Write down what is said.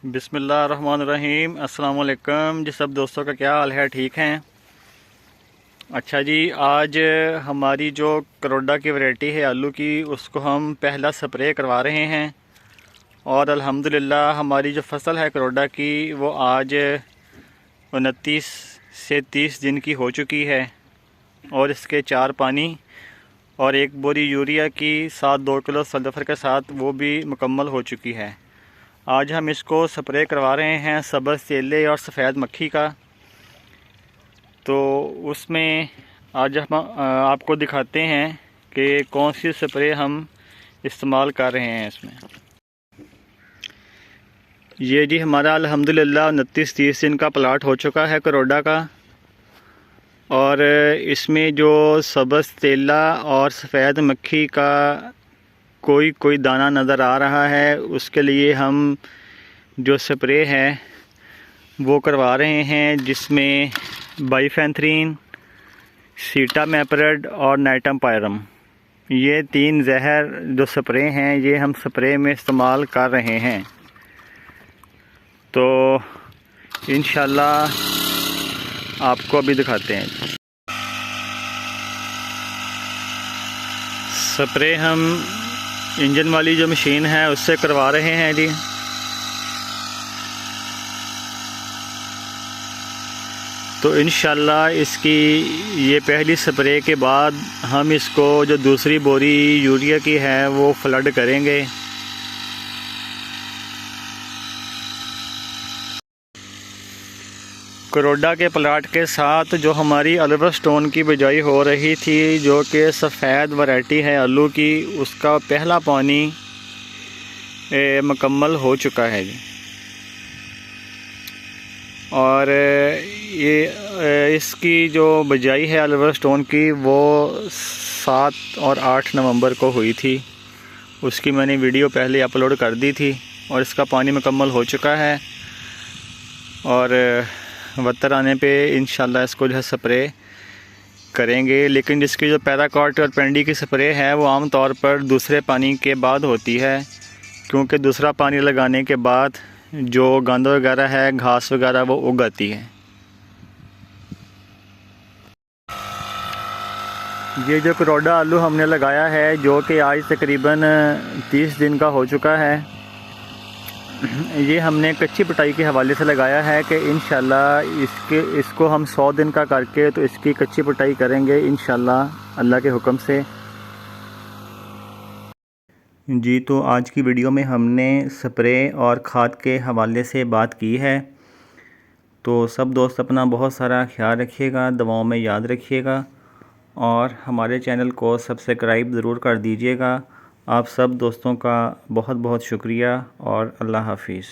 बिस्मिल्लाहिर्रहमानिर्रहीम। अस्सलाम वालेकुम जी। सब दोस्तों का क्या हाल है? ठीक हैं? अच्छा जी, आज हमारी जो करोडा की वैरायटी है आलू की, उसको हम पहला स्प्रे करवा रहे हैं और अल्हम्दुलिल्लाह हमारी जो फसल है करोडा की वो आज 29 से 30 दिन की हो चुकी है और इसके 4 पानी और 1 बोरी यूरिया की साथ 2 किलो सल्फर के साथ वो भी मुकम्मल हो चुकी है। आज हम इसको स्प्रे करवा रहे हैं सब्ज़ तेले और सफ़ेद मक्खी का। तो उसमें आज हम आपको दिखाते हैं कि कौन सी स्प्रे हम इस्तेमाल कर रहे हैं इसमें। ये जी हमारा अल्हम्दुलिल्लाह 29-30 दिन का प्लाट हो चुका है करोडा का और इसमें जो सब्ज़ तेला और सफ़ेद मक्खी का कोई दाना नज़र आ रहा है, उसके लिए हम जो स्प्रे है वो करवा रहे हैं, जिसमें बाइफेंथ्रीन, सीटामेप्रिड और नाइटम पायरम, ये 3 जहर जो स्प्रे हैं ये हम स्प्रे में इस्तेमाल कर रहे हैं। तो इंशाल्लाह आपको अभी दिखाते हैं। स्प्रे हम इंजन वाली जो मशीन है उससे करवा रहे हैं जी। तो इंशाल्लाह इसकी ये पहली स्प्रे के बाद हम इसको जो दूसरी बोरी यूरिया की है वो फ्लड करेंगे। करोडा के प्लाट के साथ जो हमारी अल्वर स्टोन की बिजाई हो रही थी, जो कि सफ़ेद वैरायटी है आलू की, उसका पहला पानी मुकम्मल हो चुका है जी। और ये इसकी जो बिजाई है अल्वर स्टोन की वो 7 और 8 नवंबर को हुई थी। उसकी मैंने वीडियो पहले अपलोड कर दी थी और इसका पानी मुकम्मल हो चुका है और वतर आने पे इंशाल्लाह इसको जो है स्प्रे करेंगे। लेकिन जिसकी जो पैराकॉट और पेंडी की स्प्रे है वो आम तौर पर दूसरे पानी के बाद होती है, क्योंकि दूसरा पानी लगाने के बाद जो गंद वगैरह है, घास वगैरह, वो उग आती है। ये जो करोडा आलू हमने लगाया है, जो कि आज तकरीबन 30 दिन का हो चुका है, ये हमने कच्ची पिटाई के हवाले से लगाया है कि इंशाल्लाह इसको हम 100 दिन का करके तो इसकी कच्ची पिटाई करेंगे इंशाल्लाह अल्लाह के हुक्म से जी। तो आज की वीडियो में हमने स्प्रे और खाद के हवाले से बात की है। तो सब दोस्त अपना बहुत सारा ख्याल रखिएगा, दवाओं में याद रखिएगा और हमारे चैनल को सब्सक्राइब ज़रूर कर दीजिएगा। आप सब दोस्तों का बहुत बहुत शुक्रिया और अल्लाह हाफिज़।